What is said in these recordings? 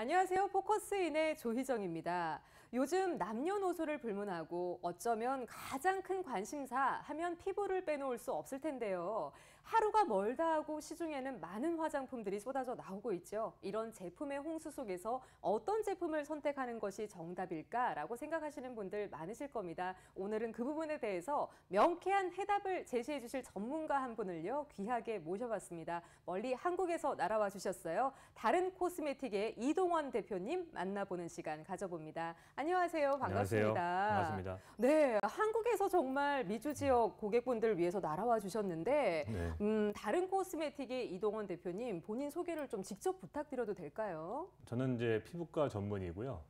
안녕하세요. 포커스인의 조희정입니다. 요즘 남녀노소를 불문하고 어쩌면 가장 큰 관심사 하면 피부를 빼놓을 수 없을 텐데요. 하루가 멀다 하고 시중에는 많은 화장품들이 쏟아져 나오고 있죠. 이런 제품의 홍수 속에서 어떤 제품을 선택하는 것이 정답일까라고 생각하시는 분들 많으실 겁니다. 오늘은 그 부분에 대해서 명쾌한 해답을 제시해 주실 전문가 한 분을요, 귀하게 모셔봤습니다. 멀리 한국에서 날아와 주셨어요. 다른 코스메틱의 이동원 대표님 만나보는 시간 가져봅니다. 안녕하세요. 반갑습니다. 안녕하세요. 반갑습니다. 네, 한국에서 정말 미주 지역 고객분들 위해서 날아와 주셨는데 다른 코스메틱의 이동원 대표님 본인 소개를 좀 직접 부탁드려도 될까요? 저는 이제 피부과 전문이고요.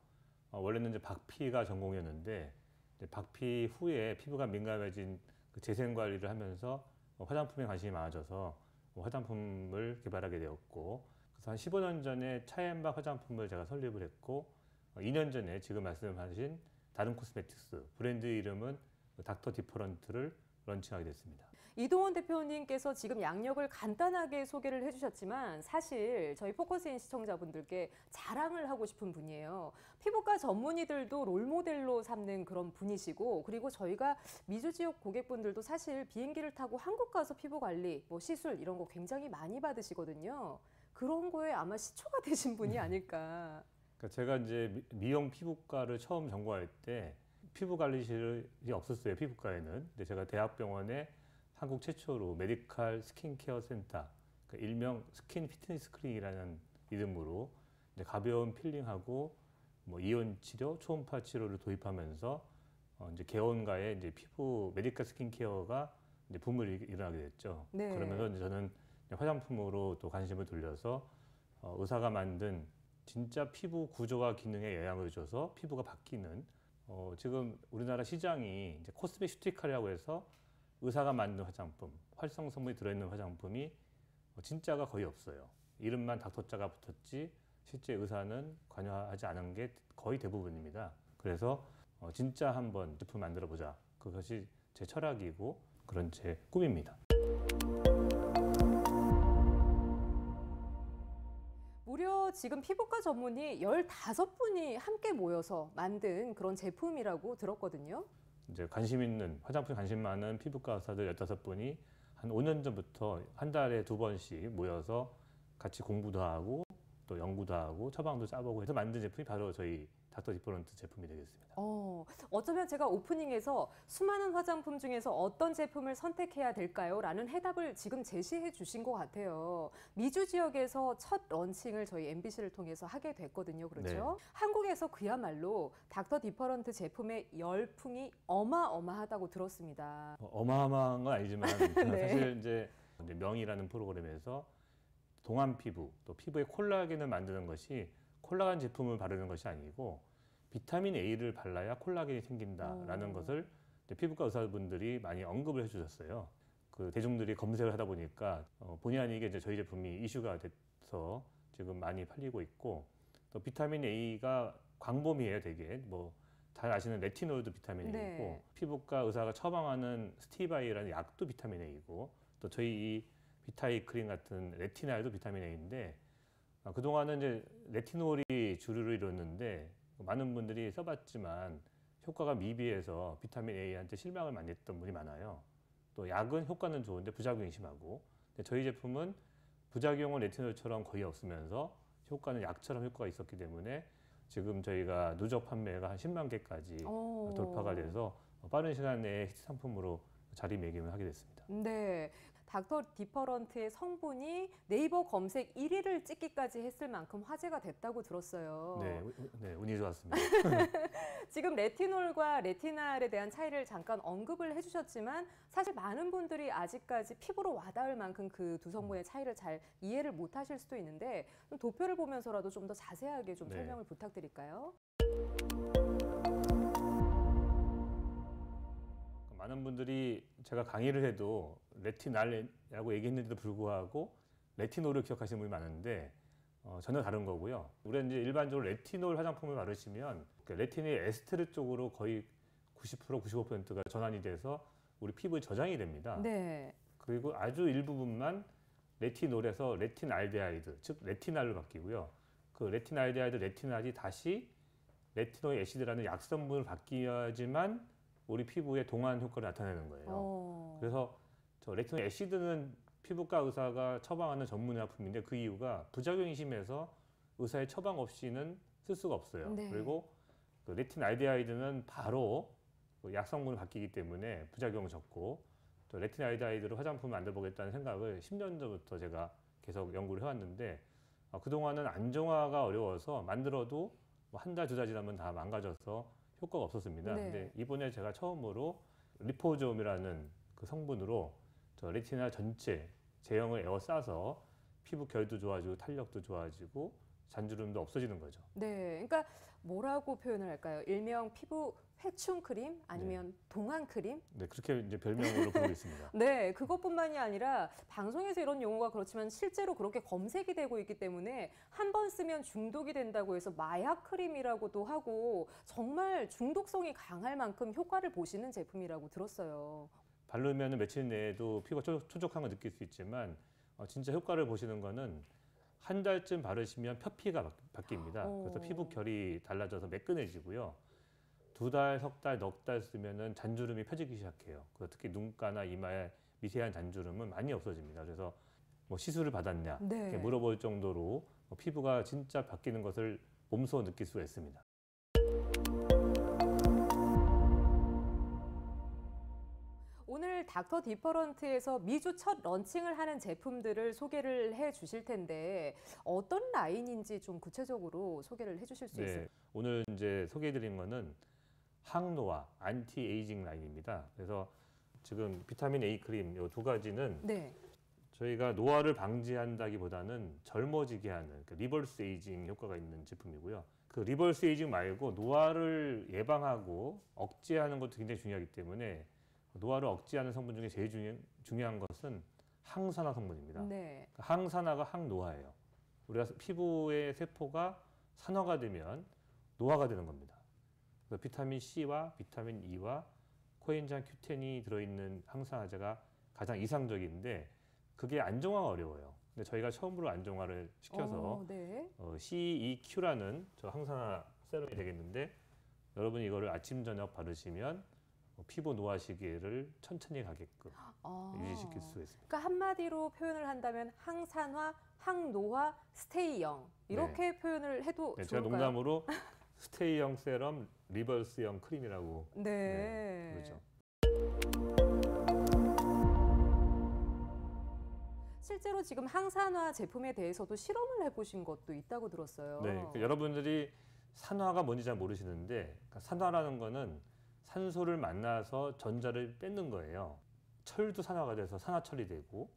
원래는 이제 박피가 전공이었는데 이제 박피 후에 피부가 민감해진 그 재생 관리를 하면서 화장품에 관심이 많아져서 화장품을 개발하게 되었고, 그래서 한 15년 전에 차엠박 화장품을 제가 설립을 했고, 2년 전에 지금 말씀하신 다른 코스메틱스 브랜드 이름은 닥터 디퍼런트를 런칭하게 됐습니다. 이동원 대표님께서 지금 양력을 간단하게 소개를 해주셨지만 사실 저희 포커스인 시청자분들께 자랑을 하고 싶은 분이에요. 피부과 전문의들도 롤모델로 삼는 그런 분이시고, 그리고 저희가 미주 지역 고객분들도 사실 비행기를 타고 한국 가서 피부 관리, 뭐 시술 이런 거 굉장히 많이 받으시거든요. 그런 거에 아마 시초가 되신 분이 아닐까. 그러니까 제가 이제 미용 피부과를 처음 전공할 때 피부 관리실이 없었어요, 피부과에는. 근데 제가 대학병원에 한국 최초로 메디컬 스킨케어 센터, 그러니까 일명 스킨 피트니스 클리닉이라는 이름으로 이제 가벼운 필링하고 뭐 이온 치료, 초음파 치료를 도입하면서 이제 개원가에 이제 피부 메디컬 스킨케어가 이제 붐을 일어나게 됐죠. 네. 그러면서 이제 저는 화장품으로 또 관심을 돌려서 의사가 만든 진짜 피부 구조와 기능에 영향을 줘서 피부가 바뀌는, 지금 우리나라 시장이 이제 코스메슈티컬이라고 해서 의사가 만든 화장품, 활성 성분이 들어있는 화장품이 진짜가 거의 없어요. 이름만 닥터자가 붙었지 실제 의사는 관여하지 않은 게 거의 대부분입니다. 그래서 진짜 한번 제품 만들어 보자. 그것이 제 철학이고 그런 제 꿈입니다. 무려 지금 피부과 전문의 15분이 함께 모여서 만든 그런 제품이라고 들었거든요. 이제 관심 있는, 화장품에 관심 많은 피부과 의사들 15분이 한 5년 전부터 한 달에 2번씩 모여서 같이 공부도 하고 또 연구도 하고 처방도 짜보고 해서 만든 제품이 바로 저희 닥터 디퍼런트 제품이 되겠습니다. 어쩌면 제가 오프닝에서 수많은 화장품 중에서 어떤 제품을 선택해야 될까요? 라는 해답을 지금 제시해 주신 것 같아요. 미주 지역에서 첫 런칭을 저희 MBC를 통해서 하게 됐거든요. 그렇죠? 네. 한국에서 그야말로 닥터 디퍼런트 제품의 열풍이 어마어마하다고 들었습니다. 어마어마한 건 아니지만 네. 사실 이제 명이라는 프로그램에서 동안 피부, 또 피부에 콜라겐을 만드는 것이 콜라겐 제품을 바르는 것이 아니고 비타민 A를 발라야 콜라겐이 생긴다라는 것을 피부과 의사분들이 많이 언급을 해주셨어요. 그 대중들이 검색을 하다 보니까 본의 아니게 이제 저희 제품이 이슈가 돼서 지금 많이 팔리고 있고, 또 비타민 A가 광범위해요, 되게. 뭐 잘 아시는 레티놀도 비타민 A이고, 네. 피부과 의사가 처방하는 스티바이라는 약도 비타민 A이고, 또 저희 이 비타이 크림 같은 레티날도 비타민 A인데, 그동안은 이제 레티놀이 주류를 이뤘는데 많은 분들이 써봤지만 효과가 미비해서 비타민 A한테 실망을 많이 했던 분이 많아요. 또 약은 효과는 좋은데 부작용이 심하고, 근데 저희 제품은 부작용은 레티놀처럼 거의 없으면서 효과는 약처럼 효과가 있었기 때문에 지금 저희가 누적 판매가 한 10만 개까지 돌파가 돼서 빠른 시간 내에 히트 상품으로 자리매김을 하게 됐습니다. 네, 닥터 디퍼런트의 성분이 네이버 검색 1위를 찍기까지 했을 만큼 화제가 됐다고 들었어요. 네, 운이 좋았습니다. 지금 레티놀과 레티날에 대한 차이를 잠깐 언급을 해주셨지만 사실 많은 분들이 아직까지 피부로 와닿을 만큼 그 두 성분의 차이를 잘 이해를 못하실 수도 있는데 도표를 보면서라도 좀 더 자세하게 좀 설명을 부탁드릴까요? 많은 분들이 제가 강의를 해도 레티날이라고 얘기했는데도 불구하고 레티놀을 기억하시는 분이 많은데 전혀 다른 거고요. 우리가 이제 일반적으로 레티놀 화장품을 바르시면 레티놀 에스테르 쪽으로 거의 90%, 95%가 전환이 돼서 우리 피부에 저장이 됩니다. 네. 그리고 아주 일부분만 레티놀에서 레틴알데하이드, 즉 레티날로 바뀌고요. 그 레티나이드하이드 레티날이 다시 레티노 애시드라는 약성분을 바뀌어야지만 우리 피부에 동안 효과를 나타내는 거예요. 그래서 저 레티노 애시드는 피부과 의사가 처방하는 전문 의약품인데 그 이유가 부작용이 심해서 의사의 처방 없이는 쓸 수가 없어요. 네. 그리고 그 레티나이드하이드는 바로 그 약성분을 바뀌기 때문에 부작용이 적고 또 레티나이드하이드로 화장품을 만들어보겠다는 생각을 10년 전부터 제가 계속 연구를 해왔는데 그동안은 안정화가 어려워서 만들어도 뭐 한 달, 두 달 지나면 다 망가져서 효과가 없었습니다. 네. 근데 이번에 제가 처음으로 리포솜이라는 그 성분으로 저 레티나 전체 제형을 에워싸서 피부 결도 좋아지고 탄력도 좋아지고 잔주름도 없어지는 거죠. 네, 그러니까 뭐라고 표현을 할까요? 일명 피부 회충 크림 아니면 동안 크림? 네, 그렇게 이제 별명으로 부르고 있습니다. 네, 그것뿐만이 아니라 방송에서 이런 용어가 그렇지만 실제로 그렇게 검색이 되고 있기 때문에 한 번 쓰면 중독이 된다고 해서 마약 크림이라고도 하고 정말 중독성이 강할 만큼 효과를 보시는 제품이라고 들었어요. 바르면 며칠 내에도 피부가 촉촉한 걸 느낄 수 있지만 진짜 효과를 보시는 거는 한 달쯤 바르시면 표피가 바뀝니다. 그래서 피부 결이 달라져서 매끈해지고요. 두 달, 석 달, 넉 달 쓰면은 잔주름이 펴지기 시작해요. 그래서 특히 눈가나 이마에 미세한 잔주름은 많이 없어집니다. 그래서 뭐 시술을 받았냐 네. 이렇게 물어볼 정도로 피부가 진짜 바뀌는 것을 몸소 느낄 수가 있습니다. 오늘 닥터 디퍼런트에서 미주 첫 런칭을 하는 제품들을 소개를 해 주실 텐데 어떤 라인인지 좀 구체적으로 소개를 해 주실 수 있을까요? 오늘 이제 소개해드린 거는 항노화, 안티 에이징 라인입니다. 그래서 지금 비타민 A 크림 이 두 가지는 네. 저희가 노화를 방지한다기보다는 젊어지게 하는 그러니까 리버스 에이징 효과가 있는 제품이고요. 그 리버스 에이징 말고 노화를 예방하고 억제하는 것도 굉장히 중요하기 때문에 노화를 억제하는 성분 중에 제일 중요한 것은 항산화 성분입니다. 네. 항산화가 항노화예요. 우리가 피부의 세포가 산화가 되면 노화가 되는 겁니다. 그래서 비타민 C와 비타민 E와 코엔자임 Q10이 들어있는 항산화제가 가장 이상적인데 그게 안정화가 어려워요. 근데 저희가 처음으로 안정화를 시켜서 네. CEQ라는 저 항산화 세럼이 되겠는데 여러분이 이거를 아침 저녁 바르시면 피부 노화 시기를 천천히 가게끔 유지시킬 수 있습니다. 그러니까 한마디로 표현을 한다면 항산화, 항노화, 스테이형 이렇게 표현을 해도 네, 제가 좋을까요? 농담으로 스테이형 세럼, 리버스형 크림이라고 네. 부르죠. 실제로 지금 항산화 제품에 대해서도 실험을 해보신 것도 있다고 들었어요. 네, 그러니까 여러분들이 산화가 뭔지 잘 모르시는데 그러니까 산화라는 거는 산소를 만나서 전자를 뺏는 거예요. 철도 산화가 돼서 산화철이 되고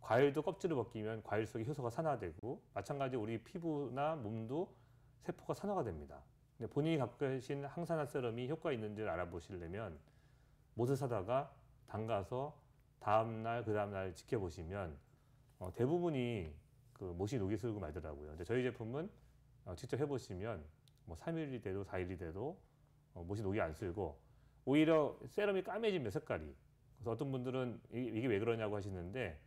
과일도 껍질을 벗기면 과일 속의 효소가 산화되고 마찬가지로 우리 피부나 몸도 세포가 산화가 됩니다. 근데 본인이 갖고 계신 항산화 세럼이 효과 있는지를 알아보시려면 못을 사다가 담가서 다음날 그 다음날 지켜보시면 대부분이 그 못이 녹이 슬고 말더라고요. 근데 저희 제품은 직접 해보시면 뭐 3일이 돼도 4일이 돼도 못이 녹이 안 슬고 오히려 세럼이 까매집니다, 색깔이. 그래서 어떤 분들은 이게 왜 그러냐고 하시는데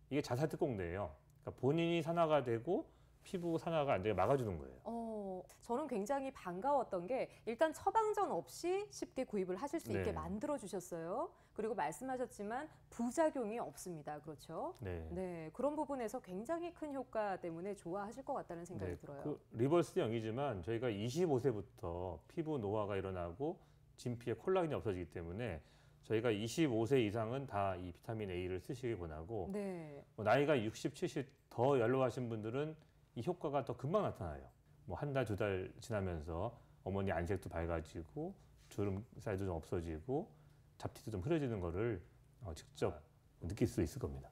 이게 자살 특공대예요. 그러니까 본인이 산화가 되고 피부 산화가 안 되게 막아주는 거예요. 저는 굉장히 반가웠던 게 일단 처방전 없이 쉽게 구입을 하실 수 있게 네. 만들어 주셨어요. 그리고 말씀하셨지만 부작용이 없습니다. 그렇죠? 네. 네, 그런 부분에서 굉장히 큰 효과 때문에 좋아하실 것 같다는 생각이 들어요. 그 리버스형이지만 저희가 25세부터 피부 노화가 일어나고 진피에 콜라겐이 없어지기 때문에 저희가 25세 이상은 다 이 비타민 A를 쓰시길 권하고 네. 나이가 60, 70 더 연로하신 분들은 이 효과가 더 금방 나타나요. 뭐 한 달, 두 달 지나면서 어머니 안색도 밝아지고 주름살도 좀 없어지고 잡티도 좀 흐려지는 거를 직접 느낄 수 있을 겁니다.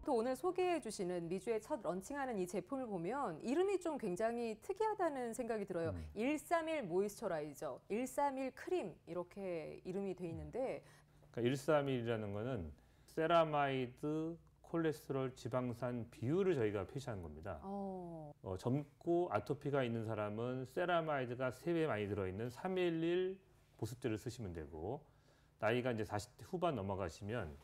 또 오늘 소개해 주시는 미주의 첫 런칭하는 이 제품을 보면 이름이 좀 굉장히 특이하다는 생각이 들어요. 131 모이스처라이저, 131 크림 이렇게 이름이 돼 있는데 그러니까 131이라는 거는 세라마이드 콜레스테롤 지방산 비율을 저희가 표시한 겁니다. 젊고 아토피가 있는 사람은 세라마이드가 3배 많이 들어있는 311 보습제를 쓰시면 되고 나이가 이제 40대 후반 넘어가시면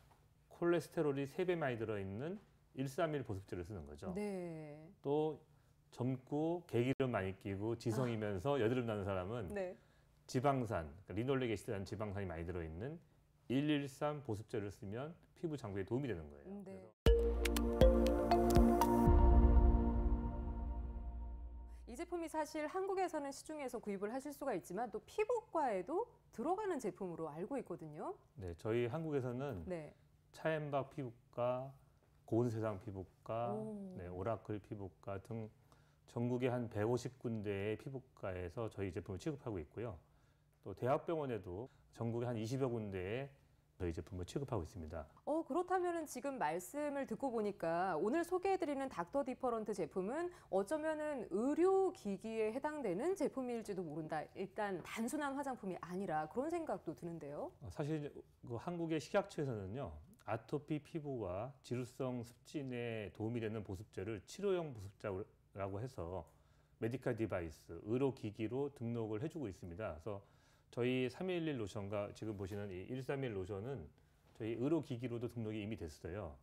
콜레스테롤이 3배 많이 들어있는 131 보습제를 쓰는 거죠. 네. 또 젊고 개기름 많이 끼고 지성이면서 여드름 나는 사람은 네. 지방산, 그러니까 리놀렉 애시드라는 지방산이 많이 들어있는 113 보습제를 쓰면 피부 장벽에 도움이 되는 거예요. 네. 이 제품이 사실 한국에서는 시중에서 구입을 하실 수가 있지만 또 피부과에도 들어가는 제품으로 알고 있거든요. 네, 저희 한국에서는 네. 차엠박 피부과, 고운세상 피부과, 오. 네, 오라클 피부과 등 전국의 한 150군데의 피부과에서 저희 제품을 취급하고 있고요. 또 대학병원에도 전국에 한 20여 군데에 저희 제품을 취급하고 있습니다. 그렇다면은 지금 말씀을 듣고 보니까 오늘 소개해드리는 닥터 디퍼런트 제품은 어쩌면은 의료기기에 해당되는 제품일지도 모른다. 일단 단순한 화장품이 아니라 그런 생각도 드는데요. 사실 그 한국의 식약처에서는요, 아토피 피부와 지루성 습진에 도움이 되는 보습제를 치료용 보습제라고 해서 메디컬 디바이스, 의료기기로 등록을 해주고 있습니다. 그래서 저희 3111 로션과 지금 보시는 이 131 로션은 저희 의료기기로도 등록이 이미 됐어요.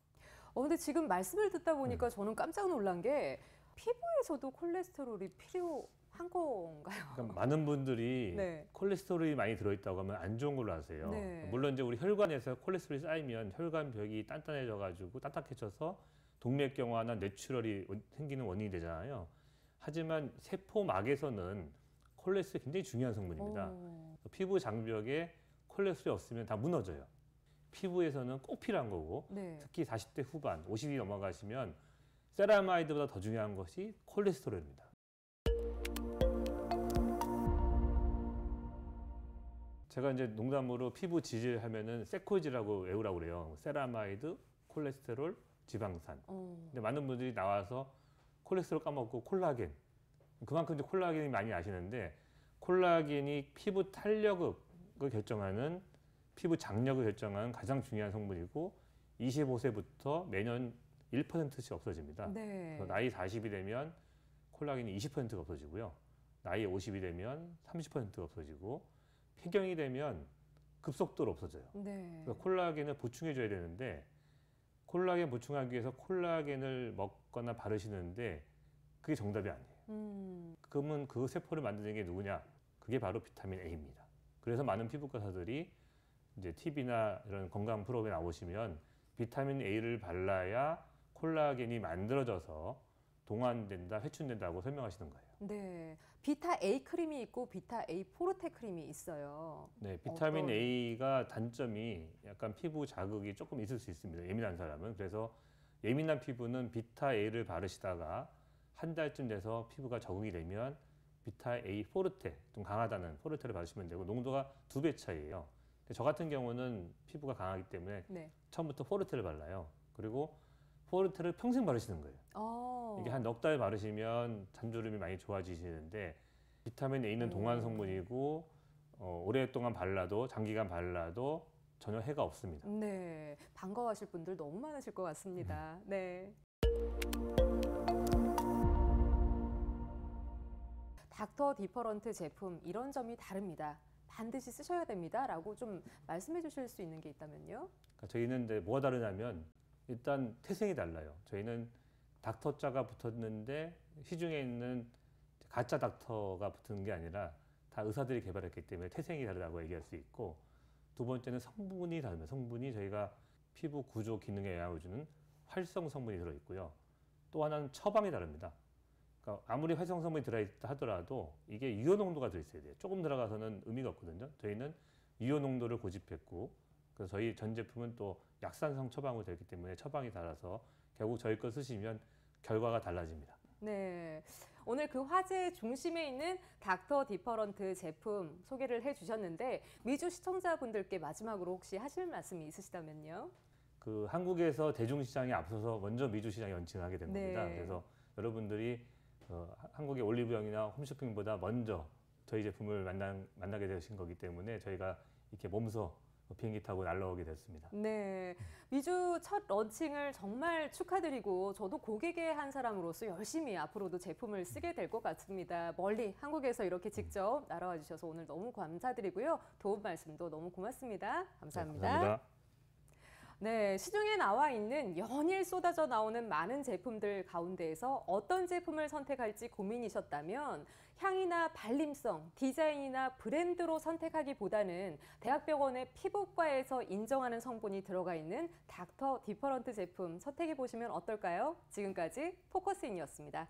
근데 지금 말씀을 듣다 보니까 저는 깜짝 놀란 게 피부에서도 콜레스테롤이 필요한 건가요? 그러니까 많은 분들이 네. 콜레스테롤이 많이 들어있다고 하면 안 좋은 걸로 아세요. 네. 물론 이제 우리 혈관에서 콜레스테롤이 쌓이면 혈관벽이 단단해져가지고 딱딱해져서 동맥경화나 뇌출혈이 생기는 원인이 되잖아요. 하지만 세포막에서는 콜레스테롤이 굉장히 중요한 성분입니다. 피부 장벽에 콜레스테롤이 없으면 다 무너져요. 피부에서는 꼭 필요한 거고 네. 특히 40대 후반, 50이 넘어가시면 세라마이드보다 더 중요한 것이 콜레스테롤입니다. 제가 이제 농담으로 피부 지질 하면은 세코지라고 외우라고 그래요. 세라마이드, 콜레스테롤, 지방산. 근데 많은 분들이 나와서 콜레스테롤 까먹고 콜라겐. 그만큼 이제 콜라겐이 많이 아시는데 콜라겐이 피부 탄력을 결정하는 피부 장력을 결정하는 가장 중요한 성분이고 25세부터 매년 1%씩 없어집니다. 네. 그래서 나이 40이 되면 콜라겐이 20%가 없어지고요. 나이 50이 되면 30%가 없어지고 폐경이 되면 급속도로 없어져요. 네. 그래서 콜라겐을 보충해줘야 되는데 콜라겐 보충하기 위해서 콜라겐을 먹거나 바르시는데 그게 정답이 아니에요. 그러면 그 세포를 만드는 게 누구냐? 그게 바로 비타민 A입니다. 그래서 많은 피부과사들이 이제 TV나 이런 건강 프로그램에 나오시면 비타민 A를 발라야 콜라겐이 만들어져서 동안된다, 회춘된다고 설명하시는 거예요. 네. 비타 A 크림이 있고 비타 A 포르테 크림이 있어요. 네, 비타민 A가 단점이 약간 피부 자극이 조금 있을 수 있습니다. 예민한 사람은. 그래서 예민한 피부는 비타 A를 바르시다가 한 달쯤 돼서 피부가 적응이 되면 비타 A 포르테, 좀 강하다는 포르테를 바르시면 되고 농도가 2배 차이예요. 근데 저 같은 경우는 피부가 강하기 때문에 네. 처음부터 포르테를 발라요. 그리고 포르테를 평생 바르시는 거예요. 이게 한 넉 달 바르시면 잔주름이 많이 좋아지시는데 비타민 A는 동안 성분이고 오랫동안 발라도 장기간 발라도 전혀 해가 없습니다. 네. 반가워하실 분들 너무 많으실 것 같습니다. 네. 닥터 디퍼런트 제품 이런 점이 다릅니다. 반드시 쓰셔야 됩니다. 라고 좀 말씀해 주실 수 있는 게 있다면요? 그러니까 저희는 이제 뭐가 다르냐면 일단 태생이 달라요. 저희는 닥터자가 붙었는데 시중에 있는 가짜 닥터가 붙은 게 아니라 다 의사들이 개발했기 때문에 태생이 다르다고 얘기할 수 있고 두 번째는 성분이 다릅니다. 성분이 저희가 피부 구조 기능에 영향을 주는 활성 성분이 들어있고요. 또 하나는 처방이 다릅니다. 그러니까 아무리 활성 성분이 들어있다 하더라도 이게 유효 농도가 들어있어야 돼요. 조금 들어가서는 의미가 없거든요. 저희는 유효 농도를 고집했고 그래서 저희 전 제품은 또 약산성 처방으로 되기 때문에 처방이 달라서 결국 저희 거 쓰시면 결과가 달라집니다. 네. 오늘 그 화제의 중심에 있는 닥터 디퍼런트 제품 소개를 해주셨는데 미주 시청자분들께 마지막으로 혹시 하실 말씀이 있으시다면요? 그 한국에서 대중시장에 앞서서 먼저 미주 시장에 런칭하게 된 겁니다. 네. 그래서 여러분들이 한국의 올리브영이나 홈쇼핑보다 먼저 저희 제품을 만나게 되신 거기 때문에 저희가 이렇게 몸소 비행기 타고 날아오게 됐습니다. 네, 미주 첫 런칭을 정말 축하드리고 저도 고객의 한 사람으로서 열심히 앞으로도 제품을 쓰게 될 것 같습니다. 멀리 한국에서 이렇게 직접 날아와 주셔서 오늘 너무 감사드리고요. 도움 말씀도 너무 고맙습니다. 감사합니다. 네, 감사합니다. 네, 시중에 나와 있는 연일 쏟아져 나오는 많은 제품들 가운데에서 어떤 제품을 선택할지 고민이셨다면 향이나 발림성, 디자인이나 브랜드로 선택하기보다는 대학병원의 피부과에서 인정하는 성분이 들어가 있는 닥터 디퍼런트 제품 선택해 보시면 어떨까요? 지금까지 포커스인이었습니다.